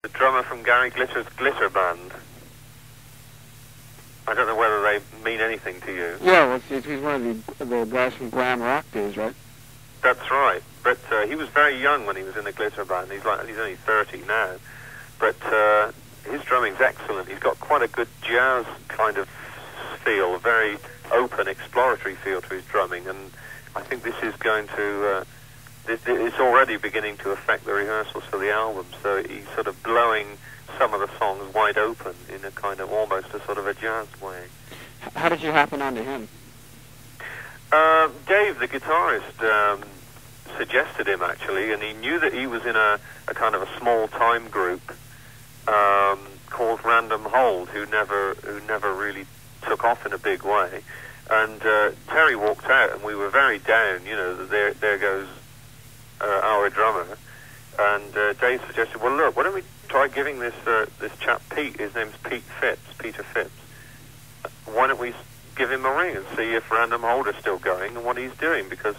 the drummer from Gary Glitter's Glitter Band. I don't know whether they mean anything to you. Yeah, well, he's one of the guys from glam rock days, right? That's right. But he was very young when he was in the Glitter Band. He's only 30 now. But his drumming's excellent. He's got quite a good jazz kind of feel, a very open, exploratory feel to his drumming. And I think this is going to... it's already beginning to affect the rehearsals for the album. So he's sort of blowing some of the songs wide open in a kind of almost a sort of a jazz way. How did you happen onto him? Dave, the guitarist, suggested him actually, and he knew that he was in a kind of a small time group called Random Hold, who never really took off in a big way. And Terry walked out, and we were very down. You know, there goes our drummer. And Dave suggested, well, look, why don't we try giving this chap Pete, his name's Peter Phipps, why don't we give him a ring and see if Random Hold is still going and what he's doing, because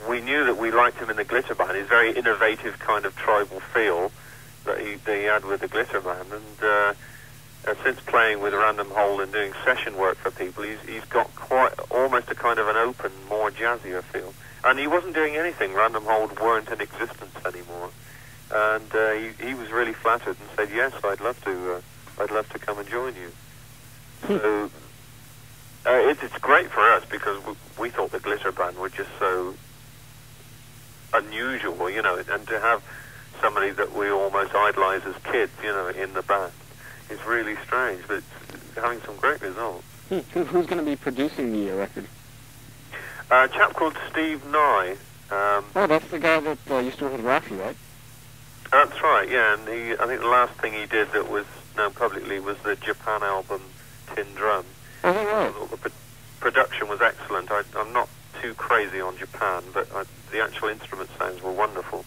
we knew that we liked him in the Glitter Band, his very innovative kind of tribal feel that he had with the Glitter Band, and since playing with Random Hold and doing session work for people, he's got quite almost a kind of an open, more jazzier feel. And he wasn't doing anything. Random Hold weren't in existence anymore, and he was really flattered and said, "Yes, I'd love to come and join you." So it's great for us because we thought the Glitter Band were just so unusual, you know, and to have somebody that we almost idolize as kids, you know, in the band is really strange, but it's having some great results. Who's going to be producing the record? A chap called Steve Nye. Oh, that's the guy that used to work with Rafi, right? That's right, yeah, and I think the last thing he did that was known publicly was the Japan album, Tin Drum. Oh, right. The production was excellent. I'm not too crazy on Japan, but the actual instrument sounds were wonderful.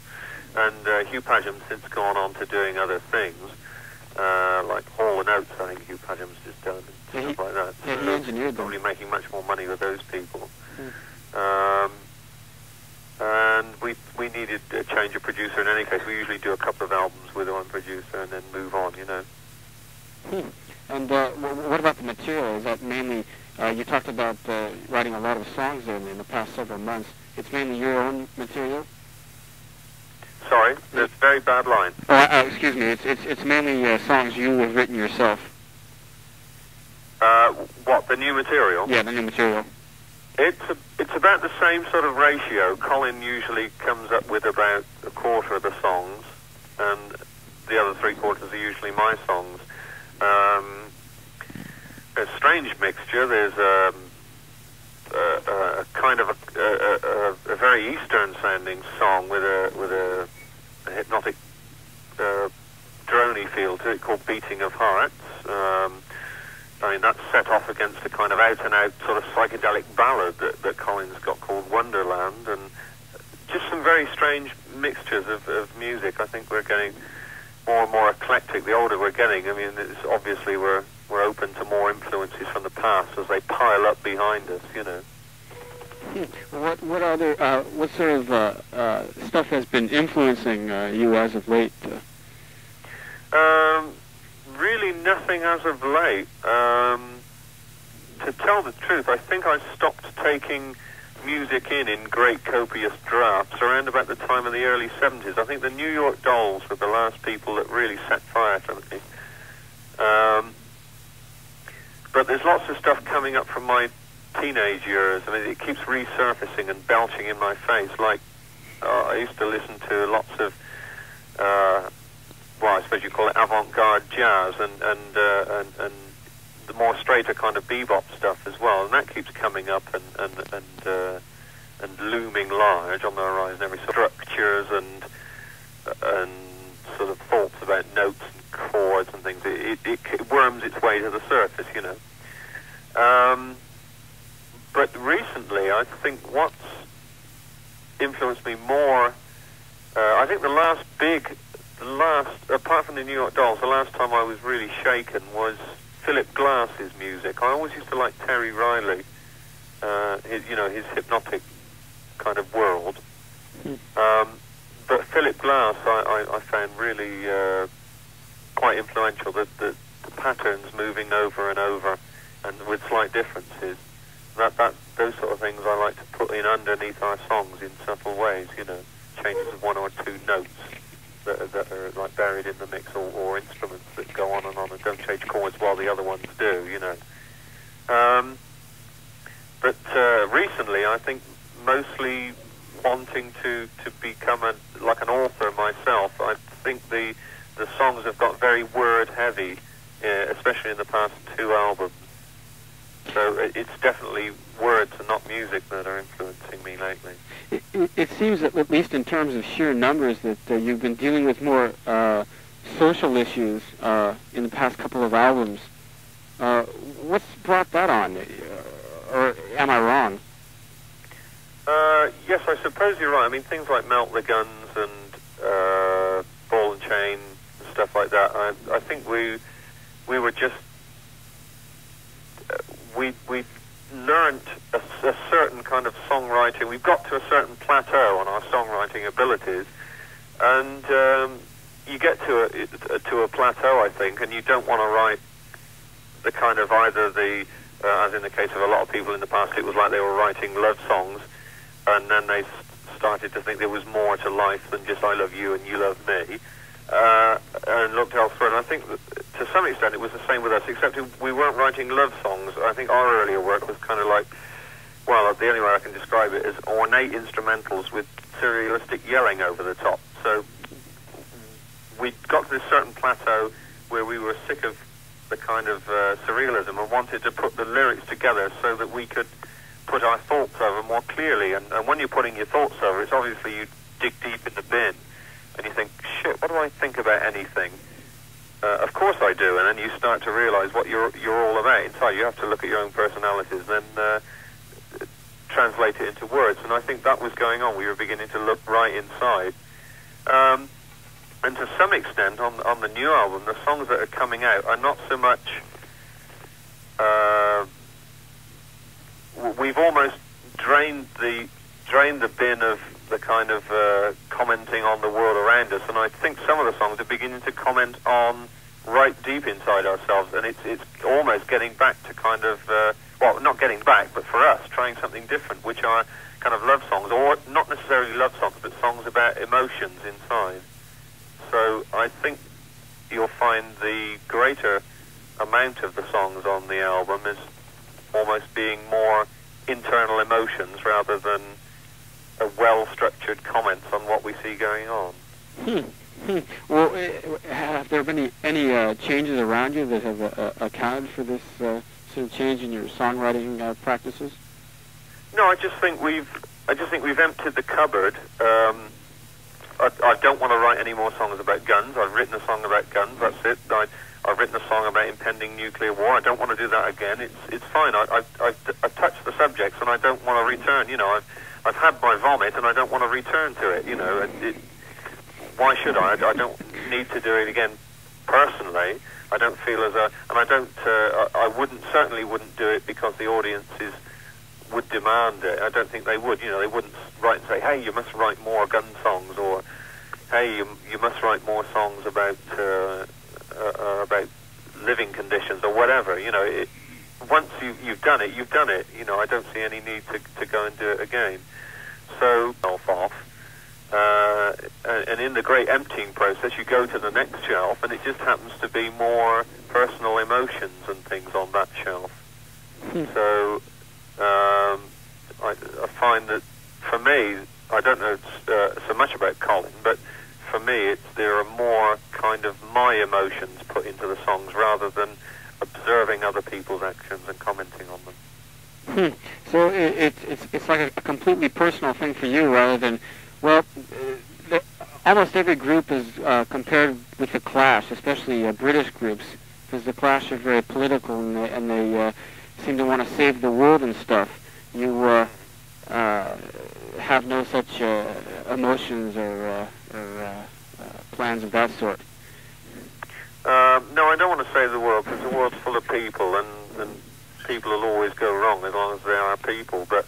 And Hugh Padgham's since gone on to doing other things, like Hall and Oates, I think Hugh Padgham's just done, and stuff like that. Yeah, he engineered them. Probably making much more money with those people. And we needed a change of producer in any case. We usually do a couple of albums with one producer and then move on, you know. And what about the material? Is that mainly, you talked about writing a lot of songs in the past several months. It's mainly your own material? Sorry, there's a very bad line. Oh, excuse me, it's mainly songs you have written yourself. What, the new material? Yeah, the new material. It's about the same sort of ratio. Colin usually comes up with about a quarter of the songs, and the other three quarters are usually my songs. A strange mixture. There's a kind of a very Eastern-sounding song with a hypnotic, drony feel to it called "Beating of Hearts." I mean, that's set off against a kind of out-and-out sort of psychedelic ballad that Colin's got called Wonderland, and just some very strange mixtures of music. I think we're getting more and more eclectic the older we're getting. I mean, it's obviously we're open to more influences from the past as they pile up behind us, you know. What other what sort of stuff has been influencing you as of late? Really nothing as of late. To tell the truth, I think I stopped taking music in great copious drafts around about the time of the early 70s. I think the New York Dolls were the last people that really set fire to me. But there's lots of stuff coming up from my teenage years. I mean, it keeps resurfacing and belching in my face. Like, I used to listen to lots of, well, I suppose you call it avant-garde jazz, and the more straighter kind of bebop stuff as well. And that keeps coming up and looming large on the horizon. Every sort of structures and sort of thoughts about notes and chords and things. It worms its way to the surface, you know. But recently, I think what's influenced me more, I think apart from the New York Dolls, the last time I was really shaken was Philip Glass's music. I always used to like Terry Riley, his hypnotic kind of world. but Philip Glass I found really quite influential. The patterns moving over and over, and with slight differences. Those sort of things I like to put in underneath our songs in subtle ways. You know, changes of one or two notes that are like buried in the mix, or instruments that go on and don't change chords while the other ones do. You know. But recently, I think mostly wanting to become like an author myself. I think the songs have got very word heavy, especially in the past two albums. So it's definitely words and not music that are influencing me lately. It seems that, at least in terms of sheer numbers, that you've been dealing with more social issues in the past couple of albums. What's brought that on? Or am I wrong? Yes, I suppose you're right. I mean, things like Melt the Guns and Ball and Chain and stuff like that. I think we were just we learnt a certain kind of songwriting. We've got to a certain plateau on our songwriting abilities, and you get to a plateau, I think, and you don't want to write the kind of either the as in the case of a lot of people in the past, it was like they were writing love songs, and then they started to think there was more to life than just I love you and you love me, and looked elsewhere. And I think that to some extent it was the same with us, except we weren't writing love songs. I think our earlier work was kind of like, well, the only way I can describe it is ornate instrumentals with surrealistic yelling over the top. So we got to this certain plateau where we were sick of the kind of surrealism and wanted to put the lyrics together so that we could put our thoughts over more clearly. And when you're putting your thoughts over, it's obviously you dig deep in the bin and you think, shit, what do I think about anything? Of course I do. And then you start to realize what you're all about inside. You have to look at your own personalities and then translate it into words. And I think that was going on. We were beginning to look right inside. And to some extent, on the new album, the songs that are coming out are not so much. We've almost drained the bin of the kind of commenting on the world around us, and I think some of the songs are beginning to comment on right deep inside ourselves, and it's almost getting back to kind of well, not getting back, but for us, trying something different, which are kind of love songs, or not necessarily love songs, but songs about emotions inside. So I think you'll find the greater amount of the songs on the album is almost being more internal emotions rather than a well-structured comments on what we see going on. Well, have there been any changes around you that have accounted for this sort of change in your songwriting practices? No, I just think we've emptied the cupboard. I don't want to write any more songs about guns. I've written a song about guns. That's it. I've written a song about impending nuclear war. I don't want to do that again. It's fine. I've touched the subjects, and I don't want to return. You know, I've had my vomit, and I don't want to return to it. You know, why should I? I don't need to do it again personally. I don't feel and I don't. I certainly wouldn't do it because the audiences would demand it. I don't think they would. You know, they wouldn't write and say, "Hey, you must write more gun songs," or "Hey, you must write more songs about living conditions," or whatever. You know, once you've done it, you've done it. You know, I don't see any need to go and do it again. So off, and in the great emptying process, you go to the next shelf, and it just happens to be more personal emotions and things on that shelf. So. I find that for me, I don't know so much about Colin, but for me, there are more kind of my emotions put into the songs rather than observing other people's actions and commenting on them. So it's like a completely personal thing for you rather than, well, almost every group is compared with the Clash, especially British groups, because the Clash are very political and they seem to want to save the world and stuff. You have no such emotions or plans of that sort. No, I don't want to save the world because the world's full of people, and people will always go wrong as long as they are people. But